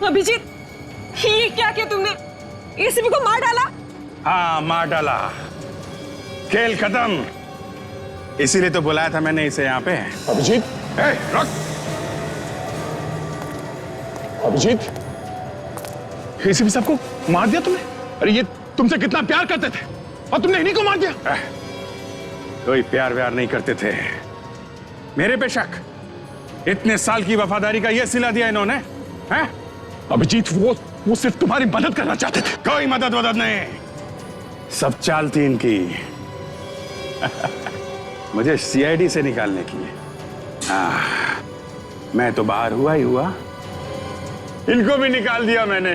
अभिजीत, ये क्या किया तुमने? एसीपी को मार डाला? हाँ, मार डाला। खेल खत्म। इसीलिए तो बुलाया था मैंने इसे यहाँ पे। अभिजीत, रुक। अभिजीत, एसीपी साहब को मार दिया तुमने? अरे ये तुमसे कितना प्यार करते थे और तुमने इन्हीं को मार दिया। कोई प्यार व्यार नहीं करते थे। मेरे पे शक? इतने साल की वफादारी का ये सिला दिया इन्होंने, हैं? अभिजीत, वो सिर्फ तुम्हारी मदद करना चाहते थे। कोई मदद वदद नहीं, सब चाल थी इनकी। मुझे सीआईडी से निकालने की। मैं तो बाहर हुआ ही हुआ, इनको भी निकाल दिया मैंने।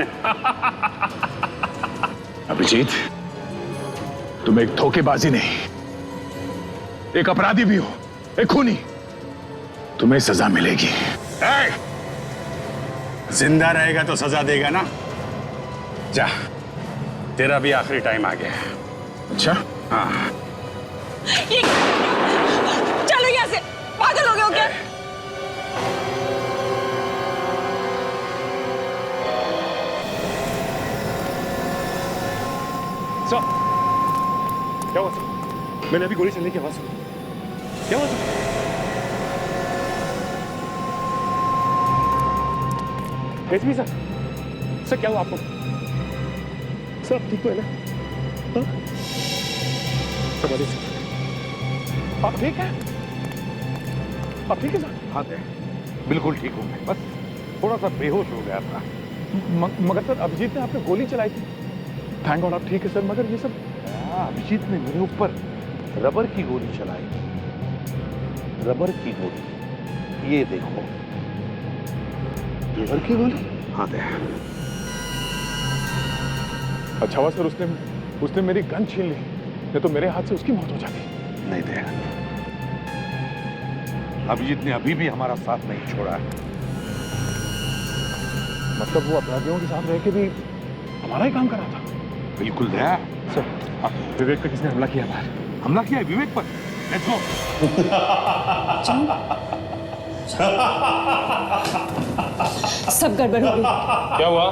अभिजीत, तुम एक धोखेबाजी नहीं, एक अपराधी भी हो, एक खूनी। तुम्हें सजा मिलेगी। जिंदा रहेगा तो सजा देगा ना। जा, तेरा भी आखिरी टाइम आ गया। अच्छा? हाँ। चलो यहाँ से, पागल हो गए हो क्या? सर, क्या हुआ सर? मैंने अभी गोली चलने की आवाज सुनी। क्या हुआ सर? एसपी सर, सर क्या हुआ आपको? सर आप ठीक तो है ना? हाँ? सर बोलिए सर, आप ठीक है? आप ठीक है सर? हाँ बिल्कुल ठीक हूँ मैं, बस थोड़ा सा बेहोश हो गया था। मगर सर अभिजीत ने आपने गोली चलाई थी। थैंक गॉड आप ठीक है सर, मगर ये सब अभिजीत ने मेरे ऊपर रबर की गोली चलाई। रबर की गोली, ये देखो। रबर की गोली? हाँ अच्छा हुआ सर उसने मेरी गन छीन ली, नहीं तो मेरे हाथ से उसकी मौत हो जाती। नहीं दे, अभिजीत ने अभी भी हमारा साथ नहीं छोड़ा है। मतलब वो अपराधियों के साथ रह के भी हमारा ही काम कर रहा था। बिल्कुल दया। सर, विवेक पे किसने हमला किया बाहर? हमला किया है विवेक पर। Let's go. सब गड़बड़ हो गई। क्या हुआ?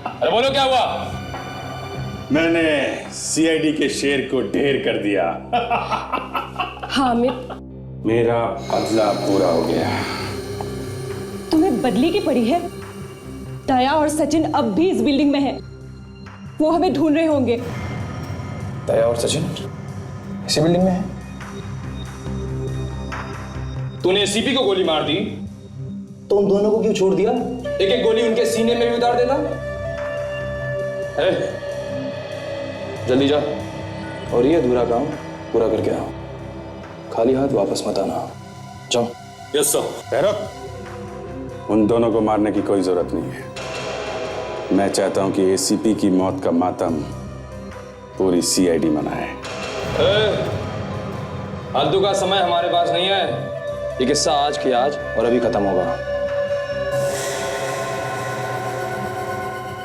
अरे बोलो क्या हुआ? मैंने सीआईडी के शेर को ढेर कर दिया। हाँ अमित, मेरा बदला पूरा हो गया। तुम्हें बदली की पड़ी है। दया और सचिन अब भी इस बिल्डिंग में हैं। वो हमें ढूंढ रहे होंगे। दया और सचिन इसी बिल्डिंग में है? तूने एसीपी को गोली मार दी तो उन दोनों को क्यों छोड़ दिया? एक एक गोली उनके सीने में भी उतार देता। जल्दी जा और ये अधूरा काम पूरा करके आओ। खाली हाथ वापस मत आना। जाओ। Yes sir. भैरव, उन दोनों को मारने की कोई जरूरत नहीं है। मैं चाहता हूं कि एसीपी की मौत का मातम पूरी सीआईडी मनाए। फालतू का समय हमारे पास नहीं है। ये किस्सा आज की आज और अभी खत्म होगा।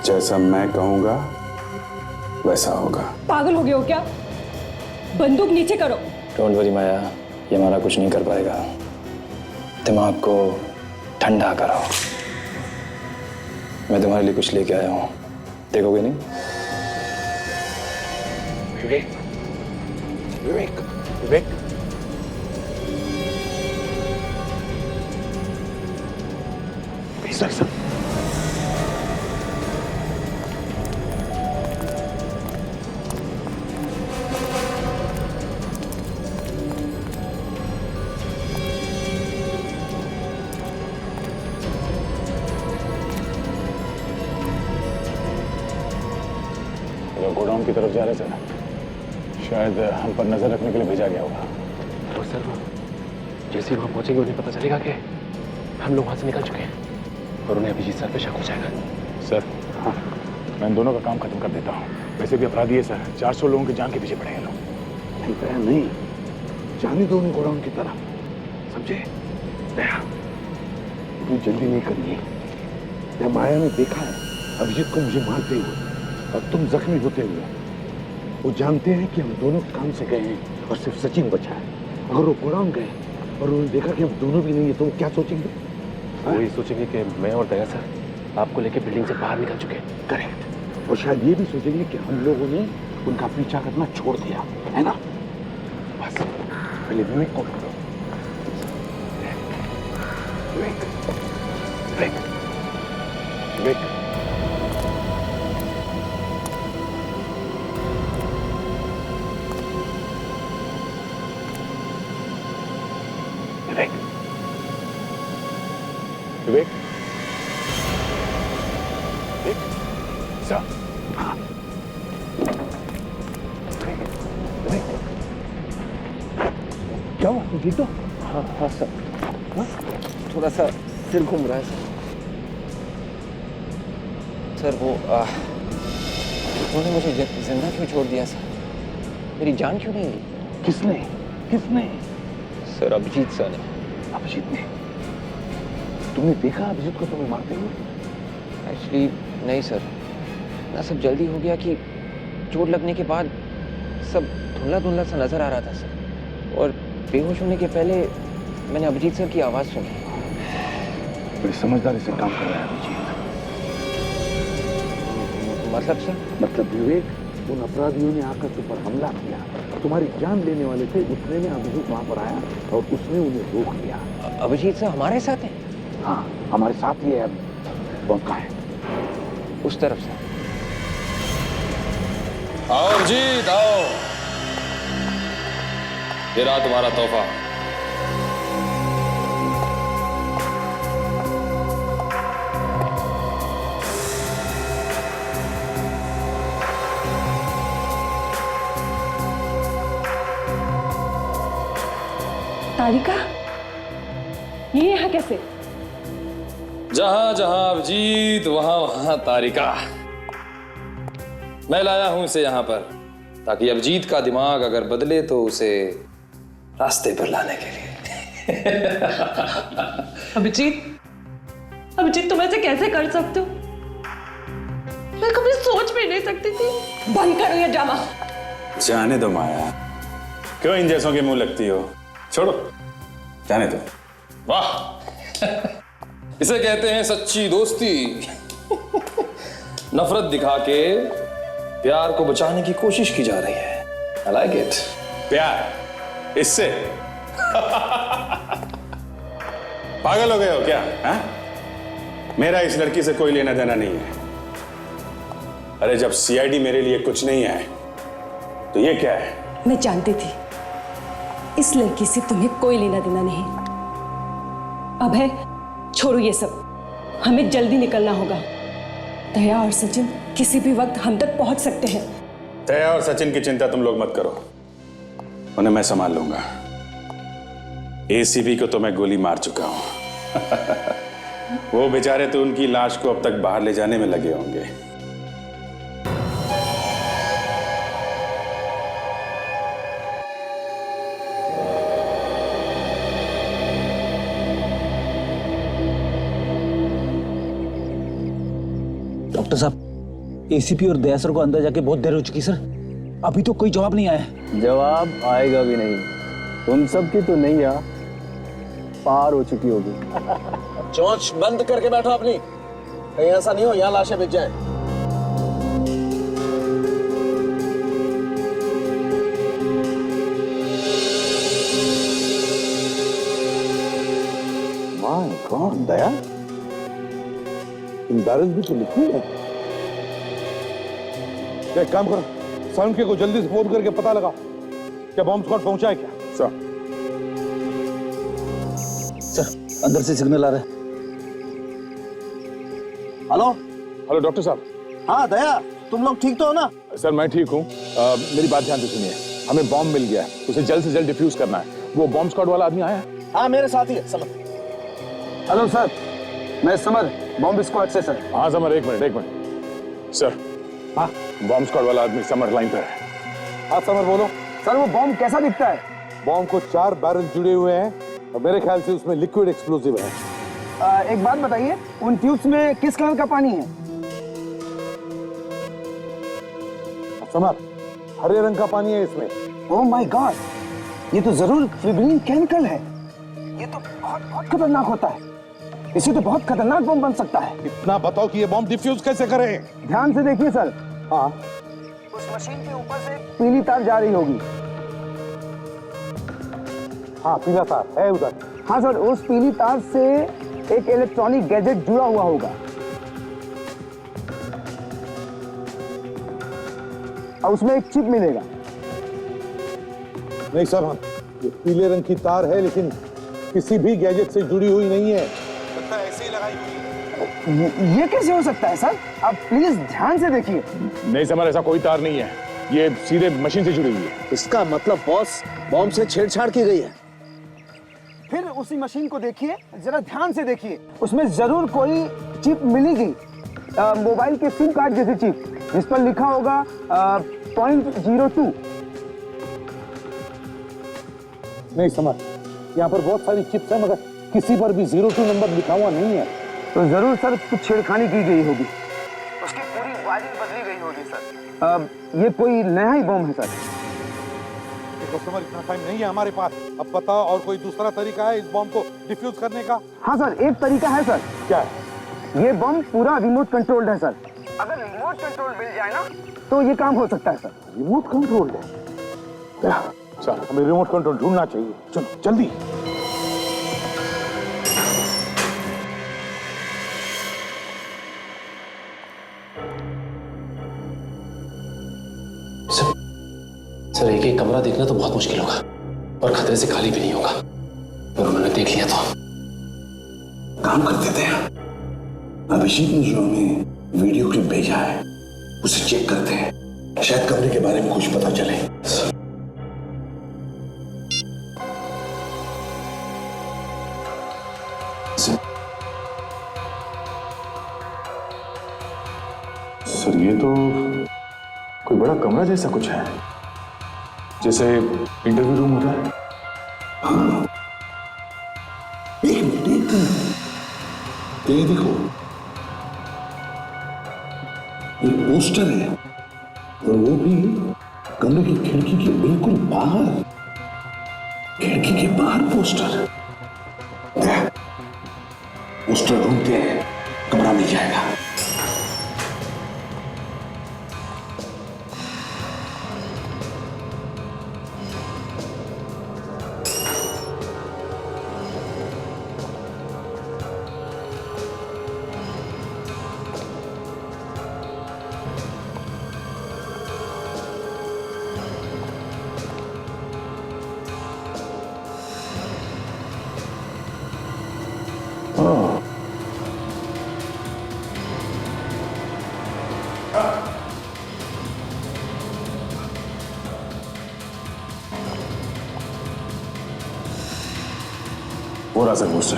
जैसा मैं कहूंगा वैसा होगा। पागल हो गए हो क्या? बंदूक नीचे करो। डोंट वरी माया, ये हमारा कुछ नहीं कर पाएगा। दिमाग को ठंडा करो। मैं तुम्हारे लिए कुछ लेके आया हूं, देखोगे नहीं? विवेक, विवेक, विवेक। सर गोडाउन की तरफ जा रहे सर, शायद हम पर नजर रखने के लिए भेजा गया होगा। तो सर जैसे ही वहां पहुंचेंगे उन्हें पता चलेगा कि हम लोग वहां से निकल चुके हैं और उन्हें अभिजीत सर पे शक हो जाएगा। सर हाँ, मैं इन दोनों का काम खत्म कर देता हूँ। वैसे भी अपराधी है सर, 400 लोगों की जान के पीछे पड़े हैं लोग। नहीं, जाने दो उन्हें गोडाउन की तरफ, समझे? दया, तू जल्दी नहीं करनी है। जब माया ने देखा है अभिजीत को मुझे मारते हुए और तुम जख्मी होते हुए, वो जानते हैं कि हम दोनों काम से गए हैं और सिर्फ सचिन बचा है। अगर वो गोडाउन गए और उन्होंने देखा कि हम दोनों भी नहीं है तो वो क्या सोचेंगे? वो ये सोचेंगे कि मैं और दया सर आपको लेके बिल्डिंग से बाहर निकल चुके हैं। करेक्ट। और शायद ये भी सोचेंगे कि हम लोगों ने उनका पीछा करना छोड़ दिया है ना। बस पहले विवेक को पकड़ो। विवेक विवेक विवेक विवेक विवेक सर। हाँ विवेक क्या हुआ? तुम ठीक हो? हाँ सर, थोड़ा सा सिर घूम रहा है सर। वो उन्होंने मुझे जिंदा क्यों छोड़ दिया सर? मेरी जान क्यों नहीं ली? किसने किसने? सर अभिजीत सर ने। अभिजीत ने? तुमने देखा अभिजीत को तुम्हें मारते हुए? एक्चुअली नहीं सर, ना सब जल्दी हो गया कि चोट लगने के बाद सब धुंधला धुंधला सा नजर आ रहा था सर। और बेहोश होने के पहले मैंने अभिजीत सर की आवाज सुनी। बड़ी समझदारी से काम कर रहा है अभिजीत। मतलब सर? मतलब विवेक, उन अपराधियों ने आकर तुम पर हमला किया, तुम्हारी जान लेने वाले थे। उतने में अभिजीत वहां पर आया और उसने उन्हें रोक लिया। अभिजीत सर हमारे साथ हैं? हाँ हमारे साथ ही है। अब वो कहाँ है? उस तरफ से। आओ अभिजीत आओ, ये रहा तुम्हारा तोहफा। तारिका, ये यहाँ कैसे? जहां जहां अभिजीत वहां वहां तारिका। मैं लाया हूं इसे यहां पर ताकि अभिजीत का दिमाग अगर बदले तो उसे रास्ते पर लाने के लिए। अभिजीत, अभिजीत तुम ऐसे कैसे कर सकते हो? मैं कभी सोच भी नहीं सकती थी। बंद करो ये ड्रामा। जाने दो माया, क्यों इन जैसों के मुंह लगती हो? छोड़ो, जाने दो। वाह, इसे कहते हैं सच्ची दोस्ती। नफरत दिखा के प्यार को बचाने की कोशिश की जा रही है। I like it. प्यार इससे? पागल हो गए हो क्या? हा? मेरा इस लड़की से कोई लेना देना नहीं है। अरे जब सीआईडी मेरे लिए कुछ नहीं है तो ये क्या है? मैं जानती थी इस लड़की से तुम्हें कोई लेना देना नहीं। अब है, छोड़ो ये सब, हमें जल्दी निकलना होगा। दया और सचिन किसी भी वक्त हम तक पहुंच सकते हैं। दया और सचिन की चिंता तुम लोग मत करो, उन्हें मैं संभाल लूंगा। एसीपी को तो मैं गोली मार चुका हूं। वो बेचारे तो उनकी लाश को अब तक बाहर ले जाने में लगे होंगे। डॉक्टर साहब, एसीपी और दया सर को अंदर जाके बहुत देर हो चुकी सर, अभी तो कोई जवाब नहीं आया। जवाब आएगा भी नहीं। तुम सबकी तो नैया पार हो चुकी होगी। चोंच बंद करके बैठो अपनी, कहीं ऐसा नहीं हो यहाँ लाशें बिक जाए। My God Daya, in barrel भी तो लिखी है। एक काम करो, साउंड के को जल्दी से फोन करके पता लगा क्या बॉम्ब स्क्वाड पहुंचा है क्या? सर अंदर से सिग्नल आ रहा है। हेलो हेलो डॉक्टर साहब। हाँ दया, तुम लोग ठीक तो हो ना? सर मैं ठीक हूँ। मेरी बात ध्यान से सुनिए, हमें बॉम्ब मिल गया है, उसे जल्द से जल्द डिफ्यूज करना है। वो बॉम्ब स्क्वाड वाला आदमी आया है? हाँ मेरे साथ ही है समर। हेलो सर, मैं समर, बॉम्ब स्क्वाड से सर। हाँ समर, एक मिनट सर। हाँ बॉम्ब स्क्वाड वाला आदमी समर लाइन पर है। हाँ समर बोलो। सर वो बॉम्ब कैसा दिखता है? बॉम्ब को 4 बैरल जुड़े हुए हैं और मेरे ख्याल से उसमें लिक्विड एक्सप्लोसिव है। एक बात बताइए, उन ट्यूब्स में किस कलर का पानी है? समर, हरे रंग का पानी है इसमें। ओह माय गॉड, ये तो जरूर फ्रिगलिन केमिकल है। ये तो बहुत बहुत खतरनाक होता है। इसे तो बहुत खतरनाक बम बन सकता है। इतना बताओ कि ये बम डिफ्यूज कैसे करें? ध्यान से देखिए सर। हाँ, उस मशीन के ऊपर से पीली तार जा रही होगी। हाँ पीला तार है उधर। हाँ सर, उस पीली तार से एक इलेक्ट्रॉनिक गैजेट जुड़ा हुआ होगा और उसमें एक चिप मिलेगा। नहीं सर, ये पीले रंग की तार है लेकिन किसी भी गैजेट से जुड़ी हुई नहीं है। ऐसे ही लगाई हुई है। ये कैसे हो सकता है सर? आप प्लीज ध्यान से देखिए। नहीं समर, ऐसा कोई तार नहीं है, ये सीधे मशीन से जुड़ी हुई है। इसका मतलब बॉस, बॉम्ब से छेड़छाड़ की गई है। फिर उसी मशीन को देखिए, जरा ध्यान से देखिए। उसमें जरूर कोई चिप मिलेगी, मोबाइल के सिम कार्ड जैसी चिप, जिस पर लिखा होगा 0.02। नहीं समझ, यहाँ पर बहुत सारी चिप्स हैं मगर किसी पर भी 02 नंबर लिखा हुआ नहीं है। तो जरूर सर कुछ छेड़खानी की गई होगी, उसकी पूरी वायरिंग बदली गई होगी सर। ये कोई नया ही बम है सर। देखो समर, इतना टाइम नहीं है हमारे पास। अब बताओ और कोई दूसरा तरीका है इस बम को डिफ्यूज करने का? हाँ सर, एक तरीका है सर। क्या है? ये बम पूरा रिमोट कंट्रोल्ड है सर। अगर रिमोट कंट्रोल मिल जाए ना तो ये काम हो सकता है सर। रिमोट कंट्रोल है? चल हमें रिमोट कंट्रोल ढूंढना चाहिए, चलो जल्दी। सर एक एक कमरा देखना तो बहुत मुश्किल होगा और खतरे से खाली भी नहीं होगा। और उन्होंने देख लिया तो काम कर देते हैं। अभिषेक ने जो हमें वीडियो क्लिप भेजा है उसे चेक करते हैं, शायद कमरे के बारे में कुछ पता चले। सर ये तो कोई बड़ा कमरा जैसा कुछ है, जैसे इंटरव्यू रूम होता है। हाँ, एक मिनट ये देखो, एक पोस्टर है और वो भी कमरे की खिड़की के बिल्कुल बाहर। खिड़की के बाहर पोस्टर। पोस्टर ढूंढते हैं, कमरा मिल जाएगा। वो रहा सर पोस्टर।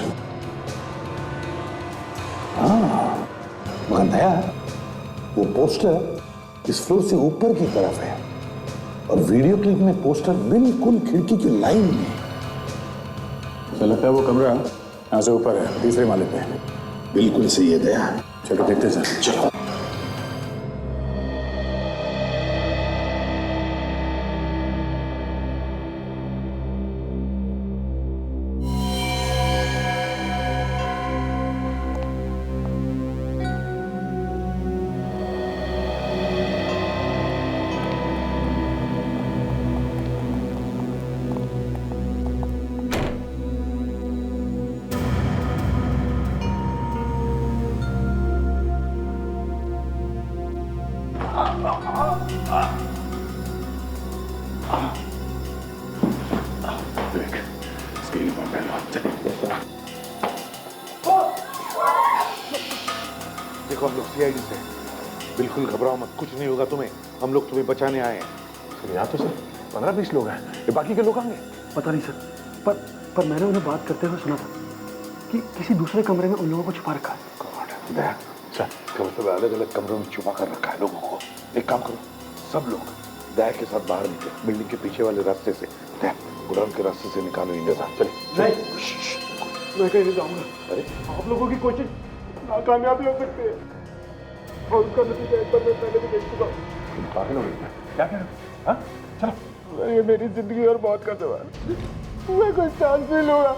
हाँ मगर दया, वो पोस्टर इस फ्लोर से ऊपर की तरफ है और वीडियो क्लिप में पोस्टर बिल्कुल खिड़की की लाइन में। तो लगता है वो कमरा यहाँ से ऊपर है, तीसरे माले पे। बिल्कुल सही है दया। चलो देखते सर। चलो। देखो हम लोग सीआईडी से, बिल्कुल घबराओ मत, कुछ नहीं होगा तुम्हें। हम लोग तुम्हें बचाने आए हैं। सर यहाँ तो सर 15-20 लोग हैं, ये बाकी के लोग आएंगे? पता नहीं सर, पर मैंने उन्हें बात करते हुए सुना था कि किसी दूसरे कमरे में उन लोगों को छुपा रखा है। दया, चल कल सब अलग अलग कमरों में छुपा कर रखा है लोगों को। एक काम करो, सब लोग दया के साथ बाहर निकले, बिल्डिंग के पीछे वाले रास्ते से। दया गोडाउन के रास्ते से निकालो इन जैसा। चले। मैं कहीं नहीं जाऊंगा। अरे आप लोगों की कोशिश नाकामयाब हो सकती है और उसका नतीजा एक बार मैं पहले भी देख चुका हूँ। पागल हो गए क्या? कह रहे हो? हाँ चलो। ये मेरी जिंदगी और मौत का सवाल, मैं कोई चांस नहीं लूंगा।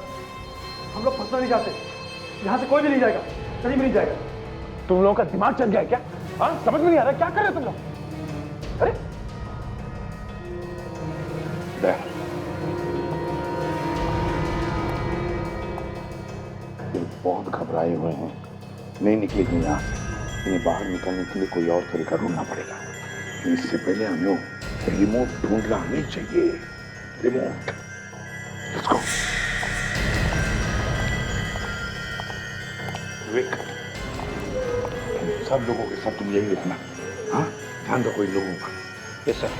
हम लोग फंसना नहीं चाहते, यहाँ से कोई भी नहीं जाएगा, कहीं भी नहीं जाएगा। तुम लोगों का दिमाग चल गया है क्या? हाँ समझ में नहीं आ रहा क्या कर रहे हो तुम लोग? अरे ये बहुत घबराए हुए हैं, नहीं निकलेंगे यहाँ से। इन्हें बाहर निकलने के लिए कोई और तरीका ढूंढना पड़ेगा। इससे पहले हमें रिमोट ढूंढना नहीं चाहिए। Remote, let's go. विवेक, सब लोगों के साथ तुम यही रहना, हाँ? ध्यान रखो इन लोगों का। Yes sir.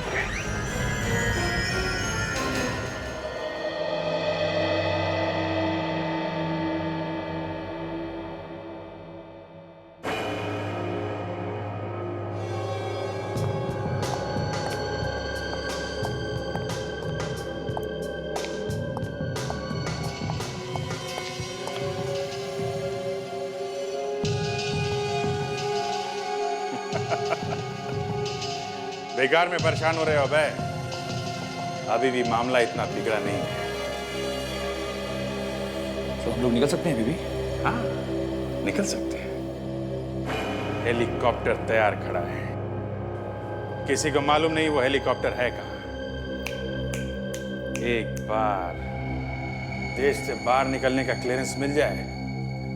बेकार में परेशान हो रहे हो बे? अभी भी मामला इतना बिगड़ा नहीं है। तो हम लोग निकल सकते हैं बीबी? हाँ, निकल सकते हैं। हेलीकॉप्टर तैयार खड़ा है, किसी को मालूम नहीं वो हेलीकॉप्टर है कहाँ। एक बार देश से बाहर निकलने का क्लियरेंस मिल जाए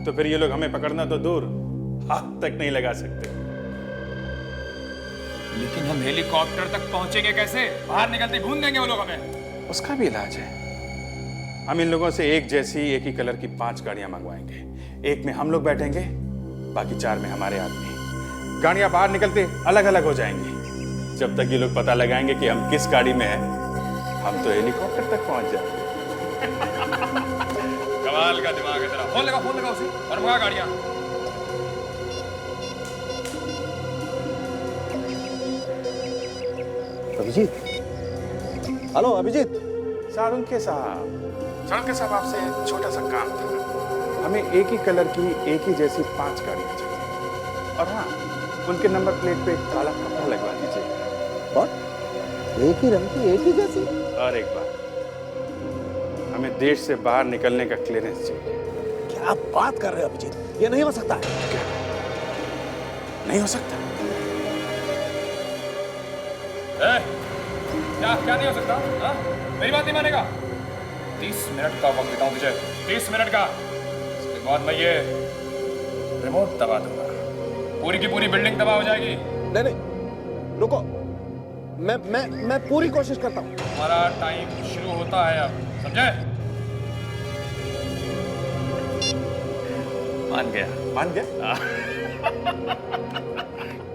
तो फिर ये लोग हमें पकड़ना तो दूर, हाथ तक नहीं लगा सकते। लेकिन हम हेलीकॉप्टर तक पहुंचेंगे कैसे? बाहर निकलते भून देंगे वो लोग हमें। उसका भी इलाज है। हम इन लोगों से एक जैसी एक ही कलर की 5 गाड़ियां मंगवाएंगे। एक में हम लोग बैठेंगे, बाकी 4 में हमारे आदमी। गाड़ियां बाहर निकलते अलग अलग हो जाएंगी। जब तक ये लोग पता लगाएंगे कि हम किस गाड़ी में हैं, हम तो हेलीकॉप्टर तक पहुंच जाएंगे। कमाल का दिमाग है तेरा। फोन लगा उसे और मंगा गाड़ियां। अभिजीत, हेलो अभिजीत। सारुंके साहब, आपसे छोटा सा काम था। हमें एक ही कलर की एक ही जैसी 5 गाड़ियां चाहिए। और हाँ, उनके नंबर प्लेट पे काला कपड़ा लगवा दीजिए। और एक ही रंग की एक ही जैसी? और एक बात, हमें देश से बाहर निकलने का क्लियरेंस चाहिए। क्या बात कर रहे हो अभिजीत? ये नहीं हो सकता है। क्या नहीं हो सकता? क्या नहीं हो सकता? हाँ? मेरी बात नहीं मानेगा? 30 मिनट का वक्त देता हूं तुझे, 30 मिनट का। इसके बाद मैं ये रिमोट दबा दूंगा, पूरी की पूरी बिल्डिंग तबाह हो जाएगी। नहीं, रुको, मैं पूरी कोशिश करता हूँ। हमारा टाइम शुरू होता है अब, समझे? मान गया?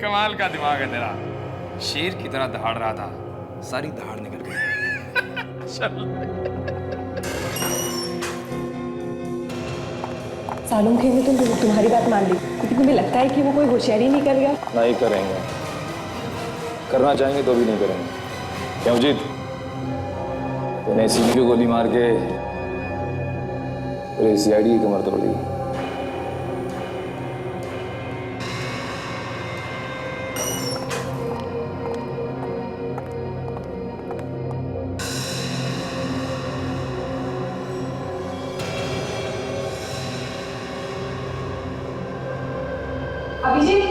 कमाल का दिमाग है तेरा। शेर की तरह दहाड़ रहा था, सारी दहाड़ निकल गई। सालुंखे ने तुम्हारी बात मान ली, लेकिन तुम्हें लगता है कि वो कोई होशियारी नहीं कर गया? नहीं करेंगे, करना चाहेंगे तो भी नहीं करेंगे। क्यों जीत? तूने सीबी को गोली मार के पूरे सीआईडी की कमर तोड़ दी। अभिजीत,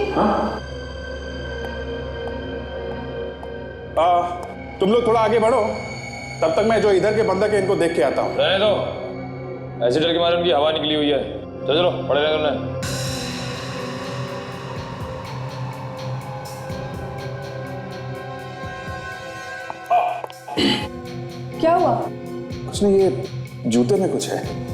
तुम लोग थोड़ा आगे बढ़ो, तब तक मैं जो इधर के बंदक है इनको देख के आता हूँ। रहने दो, ऐसे डर के मारे उनकी हवा निकली हुई है। चलो पड़े रहे तुमने। क्या हुआ? कुछ नहीं, ये जूते में कुछ है।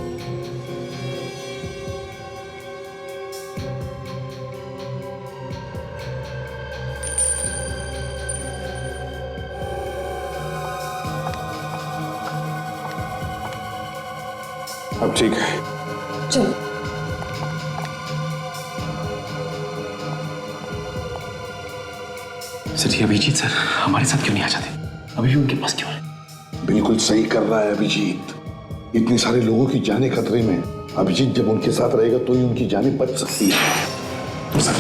अब ठीक है, चलो। सर ये अभिजीत सर हमारे साथ क्यों नहीं आ जाते? अभी भी उनके पास क्यों है? बिल्कुल सही कर रहा है अभिजीत। इतने सारे लोगों की जानें खतरे में। अभिजीत जब उनके साथ रहेगा तो ही उनकी जानें बच सकती है। सर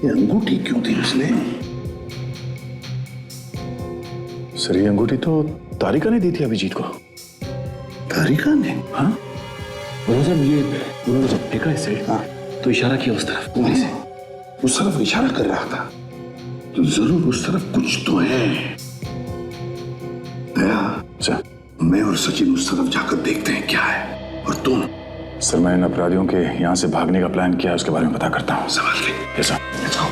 ये अंगूठी क्यों दी उसने? सर ये अंगूठी तो तारिका ने दी थी अभिजीत को। तारिका ने? हाँ साहब ये उन्होंने जब फेंका इसे तो इशारा किया उस तरफ। वहीं से उस तरफ इशारा कर रहा था, तो जरूर उस तरफ कुछ तो है। दया, सर मैं और सचिन उस तरफ जाकर देखते हैं क्या है, और तुम? सर मैं इन अपराधियों के यहाँ से भागने का प्लान किया है, उसके बारे में पता करता हूँ। संभाल के। Yes sir. जाओ।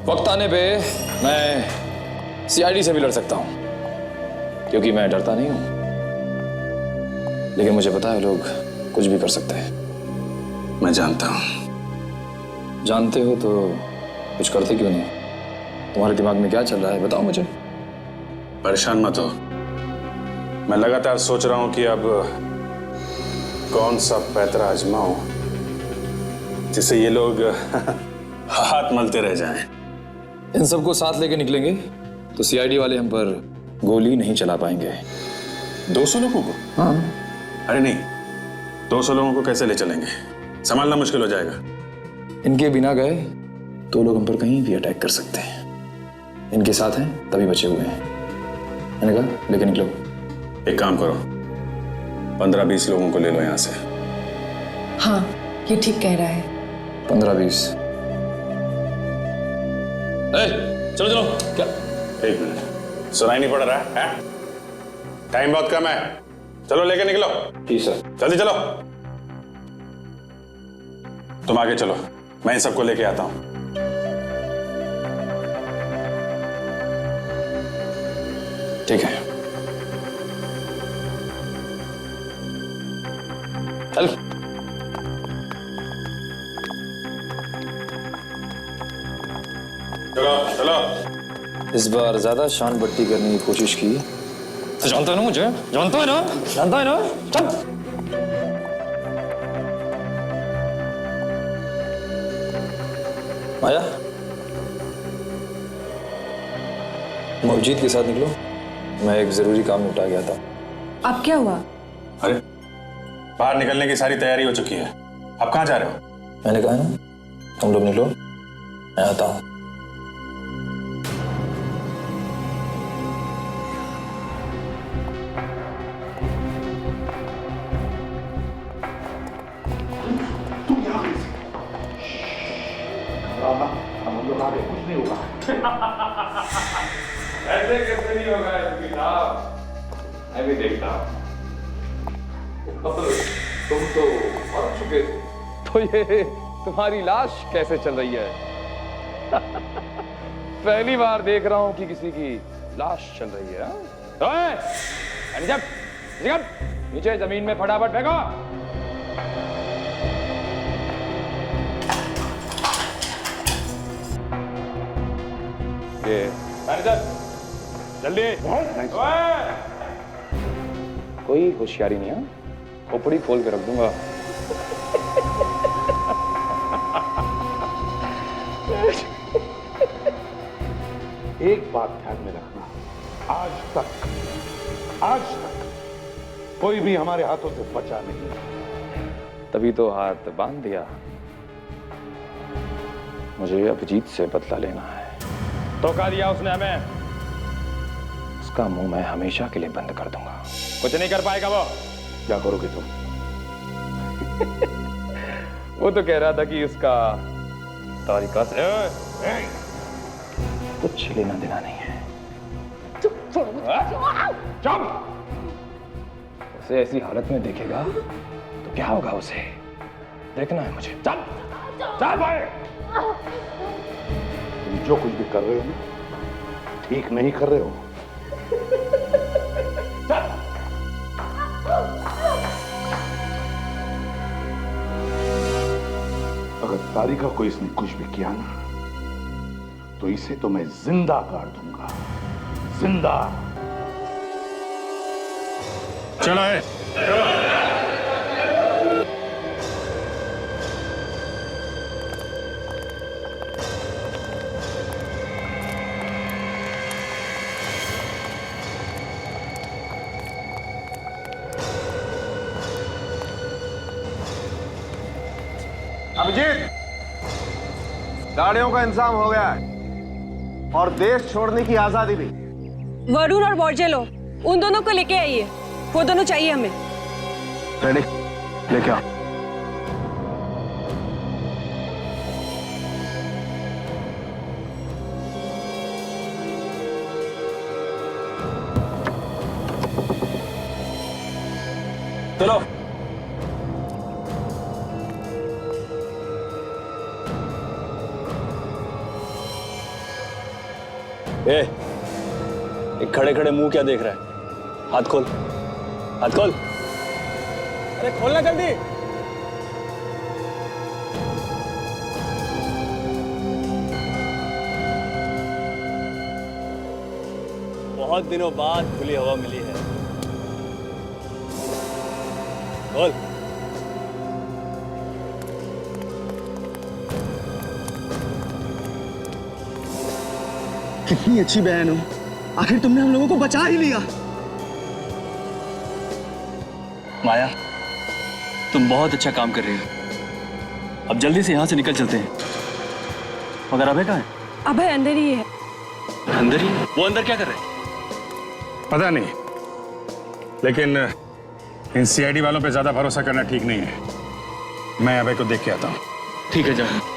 वक्त आने पे मैं सीआईडी से भी लड़ सकता हूं, क्योंकि मैं डरता नहीं हूं। लेकिन मुझे पता है लोग कुछ भी कर सकते हैं। मैं जानता हूं। जानते हो तो कुछ करते क्यों नहीं? तुम्हारे दिमाग में क्या चल रहा है बताओ मुझे। परेशान मत हो, मैं लगातार सोच रहा हूं कि अब कौन सा पैतरा आजमाऊं जिससे ये लोग हाथ मलते रह जाएं। इन सबको साथ लेके निकलेंगे तो सीआईडी वाले हम पर गोली नहीं चला पाएंगे। 200 लोगों को? हाँ। अरे नहीं, 200 लोगों को कैसे ले चलेंगे, संभालना मुश्किल हो जाएगा। इनके बिना गए तो लोग हम पर कहीं भी अटैक कर सकते हैं। इनके साथ हैं तभी बचे हुए हैं। मैंने कहा लेके निकलो। एक काम करो, 15-20 लोगों को ले लो यहाँ से। हाँ ये ठीक कह रहा है। 15-20। चलो चलो। क्या? एक मिनट, सुनाई नहीं पड़ रहा है? टाइम बहुत कम है, चलो लेके निकलो। जी सर। जल्दी चलो। तुम आगे चलो, मैं इन सबको लेके आता हूं। ठीक है चल। चलो चलो। इस बार ज्यादा शान बट्टी करने की कोशिश की तो जानता है ना मुझे, जानता है ना, जानता है ना। चल। माया तुम अभिजीत के साथ निकलो, मैं एक जरूरी काम निपटा गया था। अब क्या हुआ? अरे बाहर निकलने की सारी तैयारी हो चुकी है, अब कहाँ जा रहे हो? मैंने कहा ना तुम लोग निकलो, मैं आता हूं। ऐसे कैसे नहीं होगा एसपी साहब, मैं भी देखता हूँ। तुम तो मर चुके थे, तो ये तुम्हारी लाश कैसे चल रही है? पहली बार देख रहा हूँ कि किसी की लाश चल रही है। नीचे जमीन में फटाफट फेंको। ये मैनेजर जल्दी। कोई होशियारी नहीं है, खोपड़ी खोल के रख दूंगा। एक बात ध्यान में रखना, आज तक कोई भी हमारे हाथों से बचा नहीं। तभी तो हाथ बांध दिया। मुझे अभिजीत से बदला लेना है। धोखा दिया उसने हमें, उसका मुंह मैं हमेशा के लिए बंद कर दूंगा। कुछ नहीं कर पाएगा वो। क्या करोगे तुम? वो तो कह रहा था कि उसका तारिका से कुछ लेना देना नहीं है। चुप। उसे ऐसी हालत में देखेगा तो क्या होगा उसे देखना है मुझे। चल भाई। तुम जो कुछ भी कर रहे हो ना, ठीक नहीं कर रहे हो। अगर तारिका को इसने कुछ भी किया ना, तो इसे तो मैं जिंदा गाड़ दूंगा, जिंदा। चलो है। अभिजीत, गाड़ियों का इंतजाम हो गया है और देश छोड़ने की आजादी भी। वरुण और बोर्जेलो, उन दोनों को लेके आइए, वो दोनों चाहिए हमें। रेडी, लेके आओ। चलो। खड़े खड़े मुंह क्या देख रहा है? हाथ खोल, हाथ खोल। अरे खोलना जल्दी। बहुत दिनों बाद खुली हवा मिली है। खोल। कितनी अच्छी बहन हो, आखिर तुमने हम लोगों को बचा ही लिया। माया, तुम बहुत अच्छा काम कर रही हो। अब जल्दी से यहाँ से निकल चलते हैं। मगर अभय कहाँ है? अभय अंदर ही है। अंदर ही? वो अंदर क्या कर रहे हैं? पता नहीं, लेकिन इन सीआईडी वालों पे ज्यादा भरोसा करना ठीक नहीं है। मैं अभय को देख के आता हूँ। ठीक है, जाओ।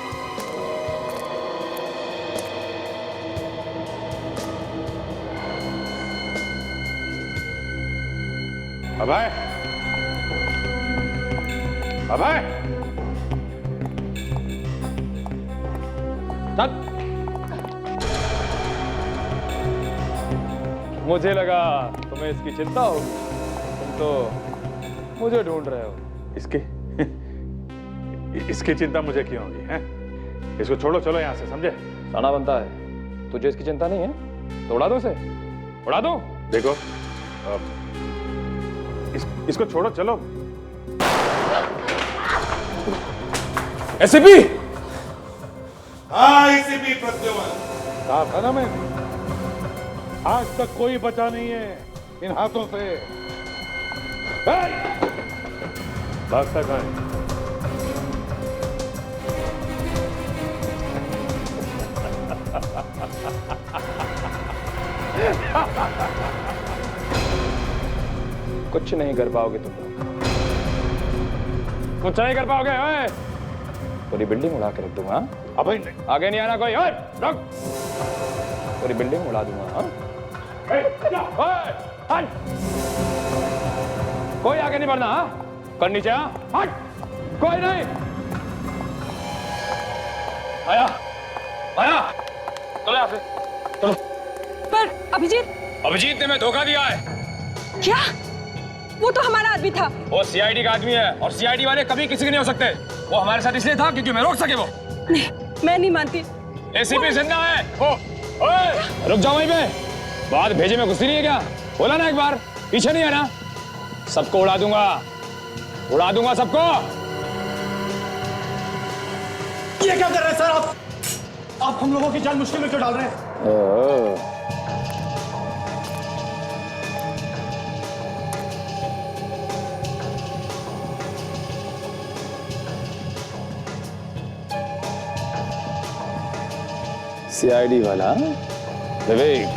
अभय, अभय, मुझे लगा तुम्हें इसकी चिंता होगी। तुम तो मुझे ढूंढ रहे हो। इसकी चिंता मुझे क्यों होगी? हैं? इसको छोड़ो, चलो यहाँ से, समझे? साना बनता है। तुझे इसकी चिंता नहीं है तो उड़ा दो उसे, उड़ा दो। देखो, इसको छोड़ो, चलो। एसीपी। हाँ, एसीपी प्रद्युमन। कहा था ना मैं, आज तक कोई बचा नहीं है इन हाथों से। भागता कहाँ है? कुछ नहीं कर पाओगे तुम लोग, कुछ नहीं कर पाओगे। ओए, पूरी बिल्डिंग उड़ा के रख दूंगा। अभय नहीं, आगे नहीं आना कोई। ओए, रुक, पूरी बिल्डिंग उड़ा दूंगा। हाँ? ओए, हट, कोई आगे नहीं बढ़ना। हाँ? कर नीचे। हट, कोई नहीं। आया, आया, चलो यहाँ से, चलो। पर अभिजीत, अभिजीत ने मैं धोखा दिया है। क्या? वो तो हमारा आदमी था। वो सीआईडी का आदमी है और सीआईडी वाले कभी किसी के नहीं हो सकते। वो हमारे साथ इसलिए था क्योंकि मैं रोक सके। वो नहीं, मैं नहीं मानती। एसीपी जिंदा है। ओए, रुक जाओ वहीं पे। बात भेजे में घुसी नहीं है क्या? बोला ना एक बार, पीछे नहीं है ना? सबको उड़ा दूंगा, उड़ा दूंगा सबको। ये क्या कर रहे हैं सर आप हम लोगों की जान मुश्किल में क्यों डाल रहे हैं? सीआईडी वाला विवेक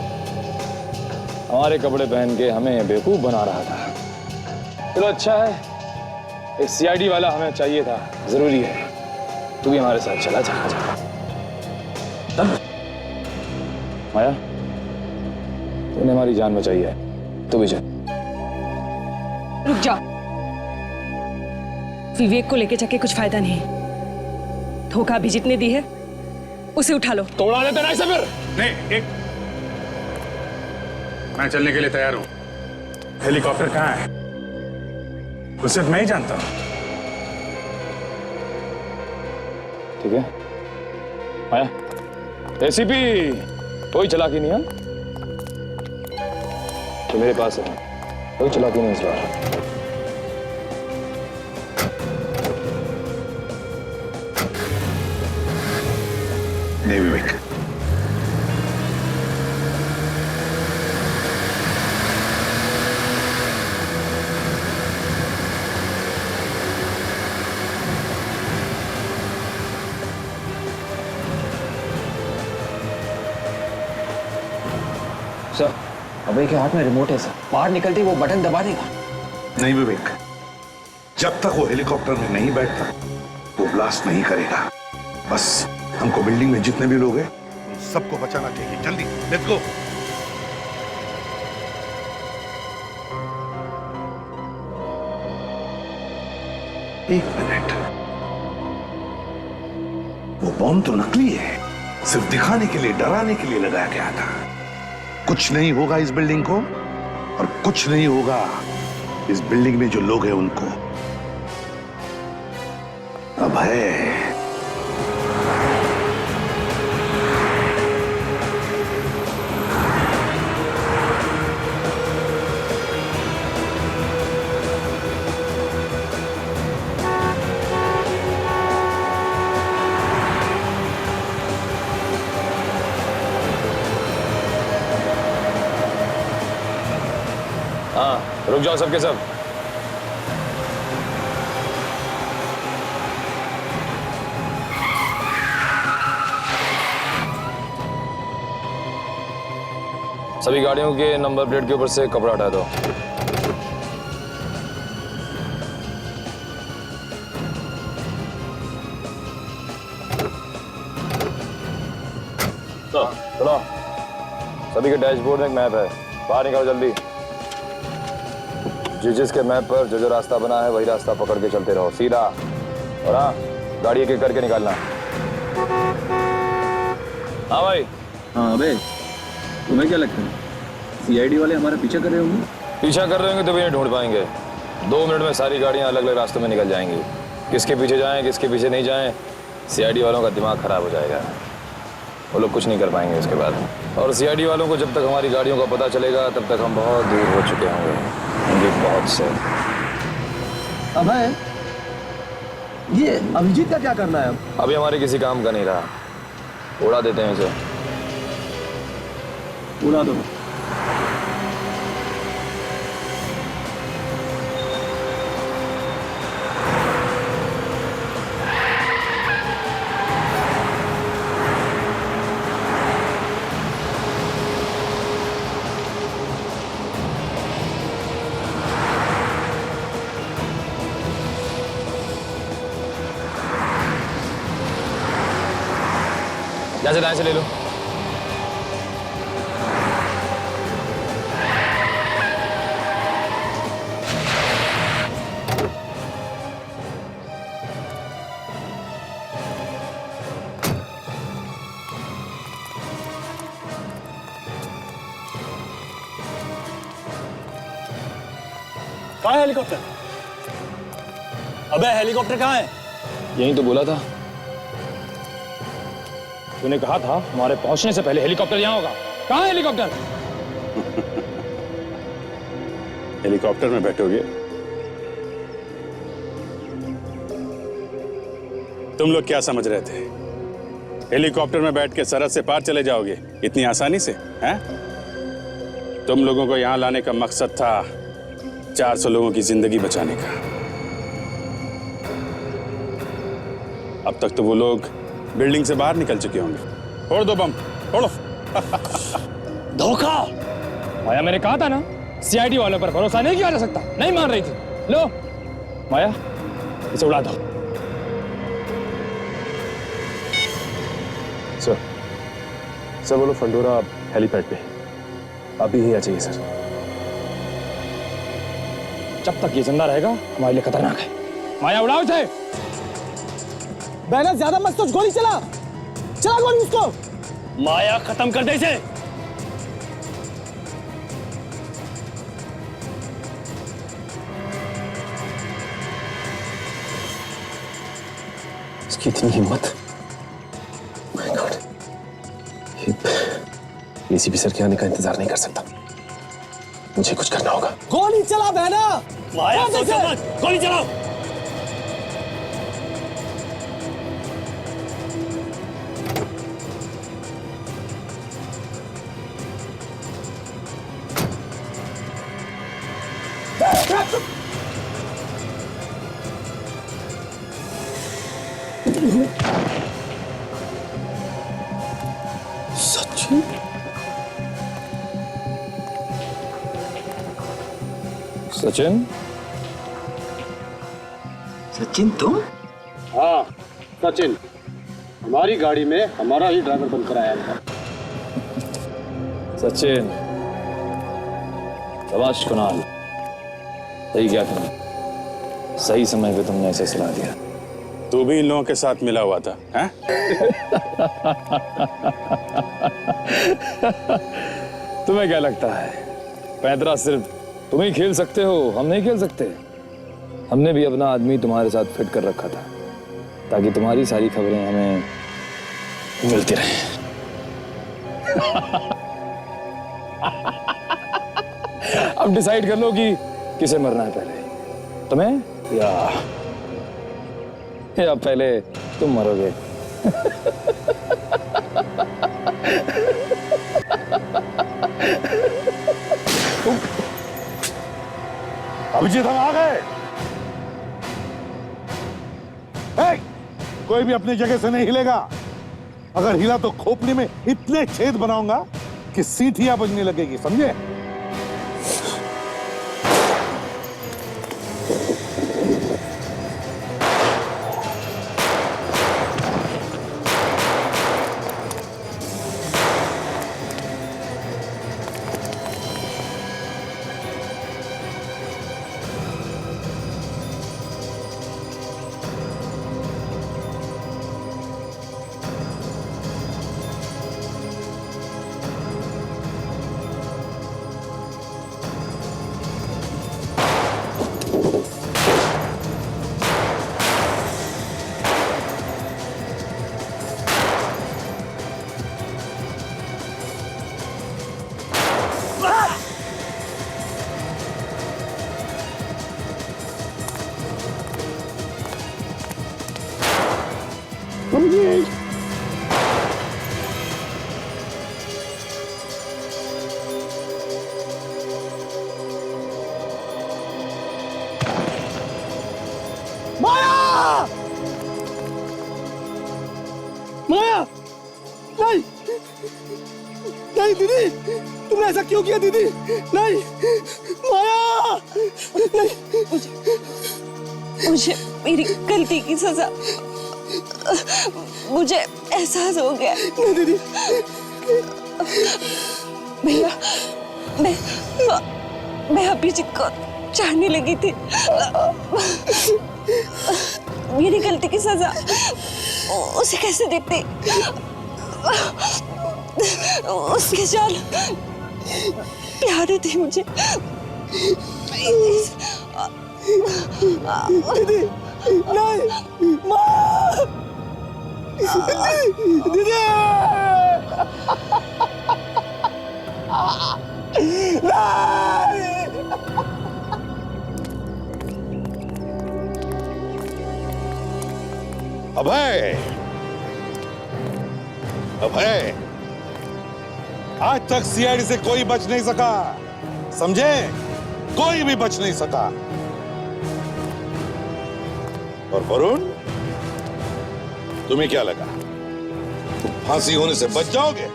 हमारे कपड़े पहन के हमें बेवकूफ बना रहा था। चलो अच्छा है, एक सीआईडी वाला हमें चाहिए था, जरूरी है। तू भी हमारे साथ चला जा। तब माया, तूने हमारी जान बचाई है, तू भी चल। रुक जाओ, विवेक को लेके जाके कुछ फायदा नहीं। धोखा अभिजीत ने दी है, उसे उठा लो। तो उड़ा देते नहीं से फिर। नहीं, एक मैं चलने के लिए तैयार हूं। हेलीकॉप्टर कहाँ है? उसे मैं ही जानता हूं। ठीक है माया, एसीपी कोई चालाकी नहीं है तो मेरे पास है, कोई चालाकी नहीं इस बार। नहीं विवेक, सर, अभय के हाथ में रिमोट है सर। बाहर निकलते ही वो बटन दबा देगा। नहीं विवेक, जब तक वो हेलीकॉप्टर में नहीं बैठता वो ब्लास्ट नहीं करेगा। बस हमको बिल्डिंग में जितने भी लोग हैं उन सबको बचाना चाहिए। जल्दी लेट्स गो। एक मिनट, वो बॉम्ब तो नकली है, सिर्फ दिखाने के लिए, डराने के लिए लगाया गया था। कुछ नहीं होगा इस बिल्डिंग को, और कुछ नहीं होगा इस बिल्डिंग में जो लोग हैं उनको। अभय, हाँ, रुक जाओ सबके सब। सभी गाड़ियों के नंबर प्लेट के ऊपर से कपड़ा हटा दो। चलो, सभी के डैशबोर्ड में एक मैप है, बाहर निकालो जल्दी। जिसके मैप पर जो जो रास्ता बना है वही रास्ता पकड़ के चलते रहो, सीधा। और हाँ, गाड़ी एक एक करके निकालना। हाँ भाई। हाँ अबे, तुम्हें क्या लगता है सीआईडी वाले हमारा पीछा कर रहे होंगे? पीछा कर रहे होंगे तो भी नहीं ढूंढ पाएंगे। 2 मिनट में सारी गाड़ियां अलग अलग रास्तों में निकल जाएंगी। किसके पीछे जाएं, किसके पीछे नहीं जाएं, सीआईडी वालों का दिमाग खराब हो जाएगा। वो लोग कुछ नहीं कर पाएंगे उसके बाद। और सीआईडी वालों को जब तक हमारी गाड़ियों का पता चलेगा तब तक हम बहुत दूर हो चुके होंगे, बहुत से। अभय, ये अभिजीत का क्या करना है अब? अभी हमारे किसी काम का नहीं रहा, उड़ा देते हैं इसे। उड़ा दो। जैसे दाएं से ले लो। कहाँ है हेलीकॉप्टर? अबे हेलीकॉप्टर कहाँ है? यही तो बोला था। तूने कहा था हमारे पहुंचने से पहले हेलीकॉप्टर यहाँ होगा। कहाँ है हेलीकॉप्टर? हेलीकॉप्टर में बैठोगे? तुम लोग क्या समझ रहे थे? हेलीकॉप्टर में बैठ के सरहद से पार चले जाओगे इतनी आसानी से? हैं? तुम लोगों को यहां लाने का मकसद था 400 लोगों की जिंदगी बचाने का। अब तक तो वो लोग बिल्डिंग से बाहर निकल चुके होंगे। फोड़ दो बम, फोड़ो। धोखा। माया, मैंने कहा था ना, सीआईडी वालों पर भरोसा नहीं किया जा सकता। नहीं मान रही थी। लो माया, इसे उड़ा दो। सर बोलो फंडोरा हेलीपैड पे अभी ही आ जाइए सर। जब तक ये जिंदा रहेगा हमारे लिए खतरनाक है। माया उड़ाओ इसे। बहना ज्यादा मत सोच, गोली चला। चला गोली उसको। माया खत्म कर दे इसे। इसकी इतनी हिम्मत। माय गॉड, एसीपी सर के आने का इंतजार नहीं कर सकता। मुझे कुछ करना होगा। गोली चला बहना। माया सोचो मत, गोली चलाओ। सचिन, सचिन, सचिन तुम? हाँ सचिन, हमारी गाड़ी में हमारा ही ड्राइवर बनकर आया था। सचिन, शाबाश कुणाल, सही क्या तुमने, सही समय पे तुमने ऐसे सलाह दिया। तू भी इन लोगों के साथ मिला हुआ था, हैं? तुम्हें क्या लगता है पैदरा सिर्फ तुम ही खेल सकते हो, हम नहीं खेल सकते? हमने भी अपना आदमी तुम्हारे साथ फिट कर रखा था ताकि तुम्हारी सारी खबरें हमें मिलती रहें। अब डिसाइड कर लो कि किसे मरना है पहले, तुम्हें या पहले तुम मरोगे। अभिजीत, हम आ गए। कोई भी अपनी जगह से नहीं हिलेगा। अगर हिला तो खोपड़ी में इतने छेद बनाऊंगा कि सीटियां बजने लगेगी, समझे? माया! नहीं! नहीं दीदी! तुमने ऐसा क्यों किया दीदी? नहीं! माया! नहीं! मुझे मेरी गलती की सजा, मुझे एहसास हो गया। नहीं दीदी! भैया, मैं अभिजीत को चाहने लगी थी। मेरी गलती की सजा उसे कैसे देते? उसके जान प्यारे थे मुझे। दीदी! नहीं! माँ! दीदी! अभय, अभय, आज तक सीआईडी से कोई बच नहीं सका, समझे? कोई भी बच नहीं सका। और वरुण, तुम्हें क्या लगा तुम फांसी होने से बच जाओगे?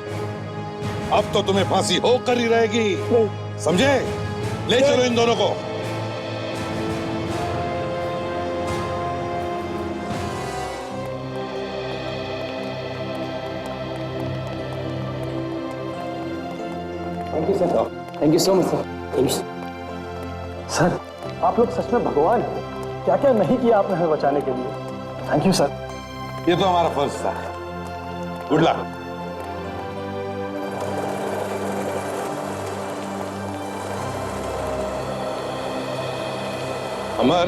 अब तो तुम्हें फांसी होकर ही रहेगी, समझे? ले चलो इन दोनों को। Thank you sir, thank you so much sir. Thank you sir. आप लोग सच में भगवान हैं। क्या क्या नहीं किया आपने हमें बचाने के लिए। Thank you sir. ये तो हमारा फर्ज था। Good luck. अमर,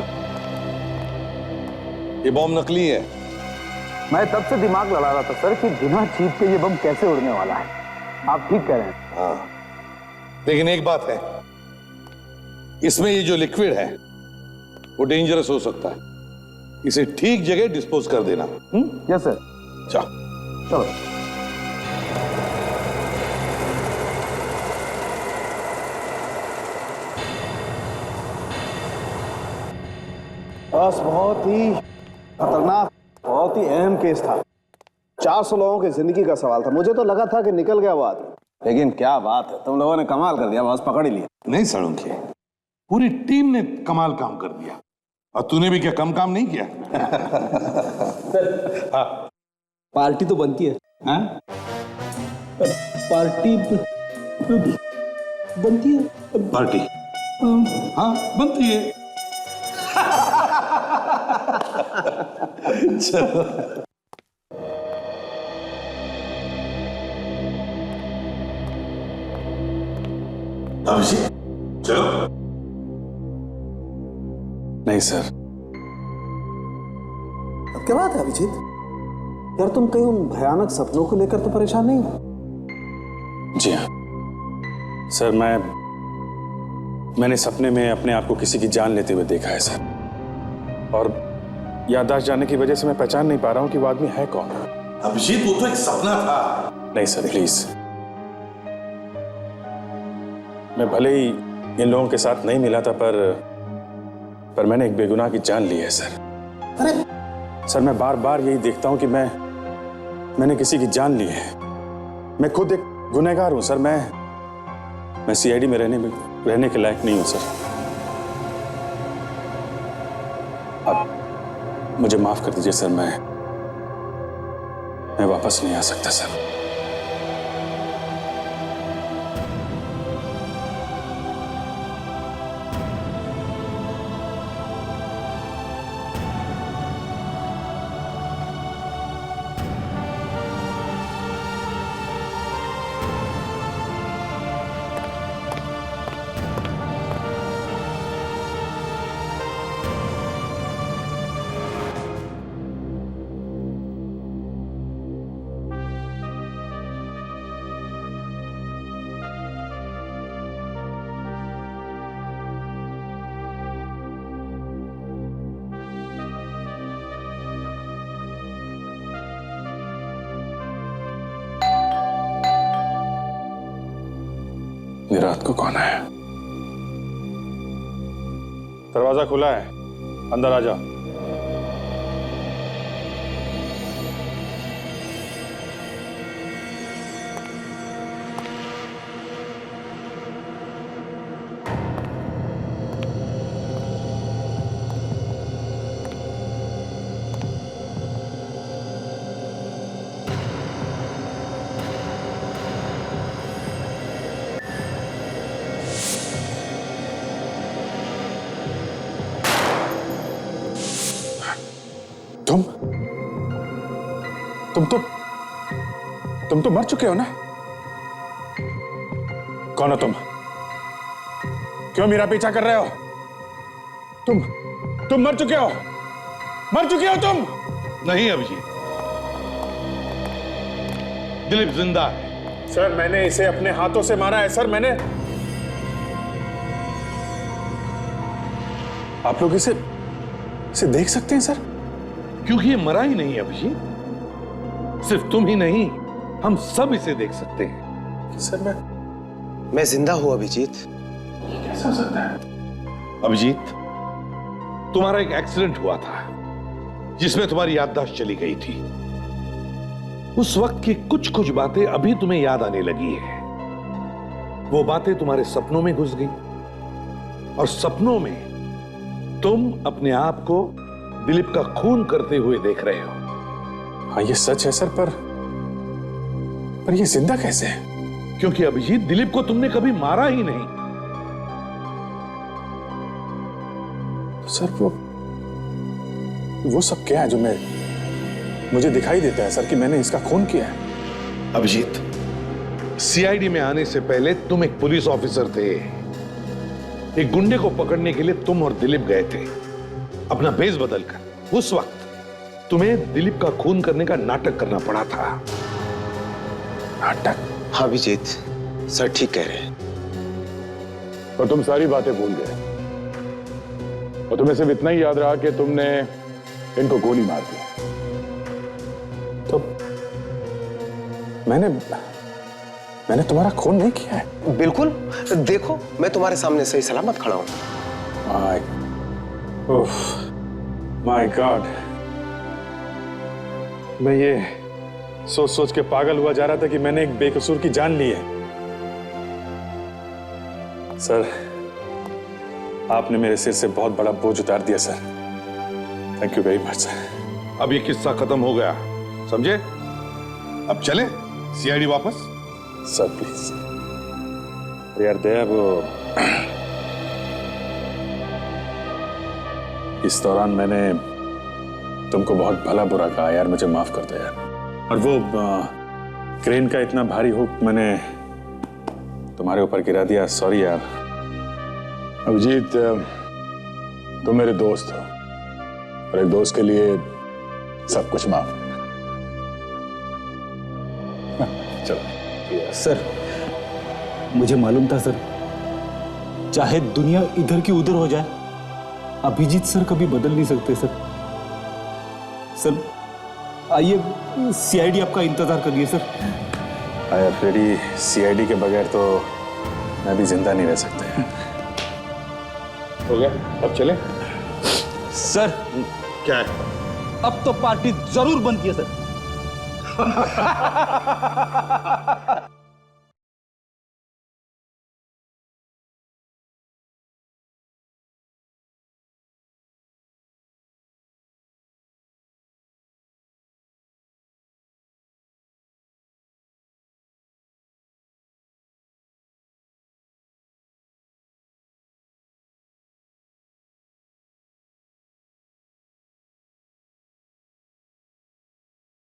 ये बम नकली है। मैं तब से दिमाग लड़ा रहा था सर कि बिना चीज के ये बम कैसे उड़ने वाला है। आप ठीक कह रहे हैं। हाँ, लेकिन एक बात है, इसमें ये जो लिक्विड है वो डेंजरस हो सकता है। इसे ठीक जगह डिस्पोज कर देना। Yes sir. चलो। बस बहुत ही खतरनाक, बहुत ही अहम केस था। 400 लोगों की जिंदगी का सवाल था। मुझे तो लगा था कि निकल गया वो आदमी, लेकिन क्या बात है, तुम लोगों ने कमाल कर दिया, बस पकड़ ही लिया। नहीं सड़ूंखे, पूरी टीम ने कमाल काम कर दिया। और तूने भी क्या कम काम नहीं किया? पार्टी तो बनती है। हाँ? पार्टी बनती है। पार्टी हाँ बनती है। चलो अभिजीत चलो। नहीं सर। अब क्या बात है अभिजीत? यार तुम कहीं उन भयानक सपनों को लेकर तो परेशान नहीं हो? जी हाँ सर, मैंने सपने में अपने आप को किसी की जान लेते हुए देखा है सर, और याददाश्त जाने की वजह से मैं पहचान नहीं पा रहा हूं कि वो आदमी है कौन। अभिजीत वो तो एक सपना था। नहीं सर प्लीज, मैं भले ही इन लोगों के साथ नहीं मिला था, पर मैंने एक बेगुनाह की जान ली है सर। अरे सर मैं बार बार यही देखता हूं कि मैंने किसी की जान ली है। मैं खुद एक गुनहगार हूं सर। मैं सीआईडी में रहने के लायक नहीं हूं सर। अब मुझे माफ कर दीजिए सर, मैं वापस नहीं आ सकता सर। ये रात को कौन है? दरवाजा खुला है, अंदर आ जा। तुम तो मर चुके हो ना? कौन हो तुम? क्यों मेरा पीछा कर रहे हो? तुम मर चुके हो? मर चुके हो तुम? नहीं अभिजीत, दिलीप जिंदा है। सर मैंने इसे अपने हाथों से मारा है सर। मैंने आप लोग इसे देख सकते हैं सर? क्योंकि ये मरा ही नहीं अभिजीत। सिर्फ तुम ही नहीं, हम सब इसे देख सकते हैं। सर मैं जिंदा हूं अभिजीत। कैसा हो सकता है? अभिजीत, तुम्हारा एक एक्सीडेंट हुआ था जिसमें तुम्हारी याददाश्त चली गई थी। उस वक्त की कुछ कुछ बातें अभी तुम्हें याद आने लगी है। वो बातें तुम्हारे सपनों में घुस गई, और सपनों में तुम अपने आप को दिलीप का खून करते हुए देख रहे हो। हाँ ये सच है सर, पर ये जिंदा कैसे है? क्योंकि अभिजीत, दिलीप को तुमने कभी मारा ही नहीं। सर वो सब क्या है जो मुझे दिखाई देता है सर कि मैंने इसका खून किया है? अभिजीत, सीआईडी में आने से पहले तुम एक पुलिस ऑफिसर थे। एक गुंडे को पकड़ने के लिए तुम और दिलीप गए थे अपना भेष बदलकर। उस वक्त तुम्हें दिलीप का खून करने का नाटक करना पड़ा था। नाटक? हाँ अभिजीत, सर ठीक कह रहे हैं। और तुम सारी बातें भूल गए, और तुम्हें सिर्फ इतना ही याद रहा कि तुमने इनको गोली मार दी। तो मैंने तुम्हारा खून नहीं किया है। बिल्कुल, देखो मैं तुम्हारे सामने सही सलामत खड़ा हूं। माय गॉड, मैं ये सोच सोच के पागल हुआ जा रहा था कि मैंने एक बेकसूर की जान ली है। सर आपने मेरे सिर से बहुत बड़ा बोझ उतार दिया sir. Thank you very much sir. अब ये किस्सा खत्म हो गया, समझे? अब चले सीआईडी वापस। Sir please. यार दया, वो इस दौरान मैंने तुमको बहुत भला बुरा कहा यार, मुझे माफ कर दो यार। और वो क्रेन का इतना भारी हुक मैंने तुम्हारे ऊपर गिरा दिया, सॉरी यार। अभिजीत, तुम मेरे दोस्त हो और एक दोस्त के लिए सब कुछ माफ। चलो। सर, मुझे मालूम था सर, चाहे दुनिया इधर की उधर हो जाए, अभिजीत सर कभी बदल नहीं सकते सर। सर आइए, सीआईडी आपका इंतजार करिए sir. I am ready. CID के बगैर तो मैं भी जिंदा नहीं रह सकता। हो गया, अब चले। सर क्या है? अब तो पार्टी जरूर बनती है सर।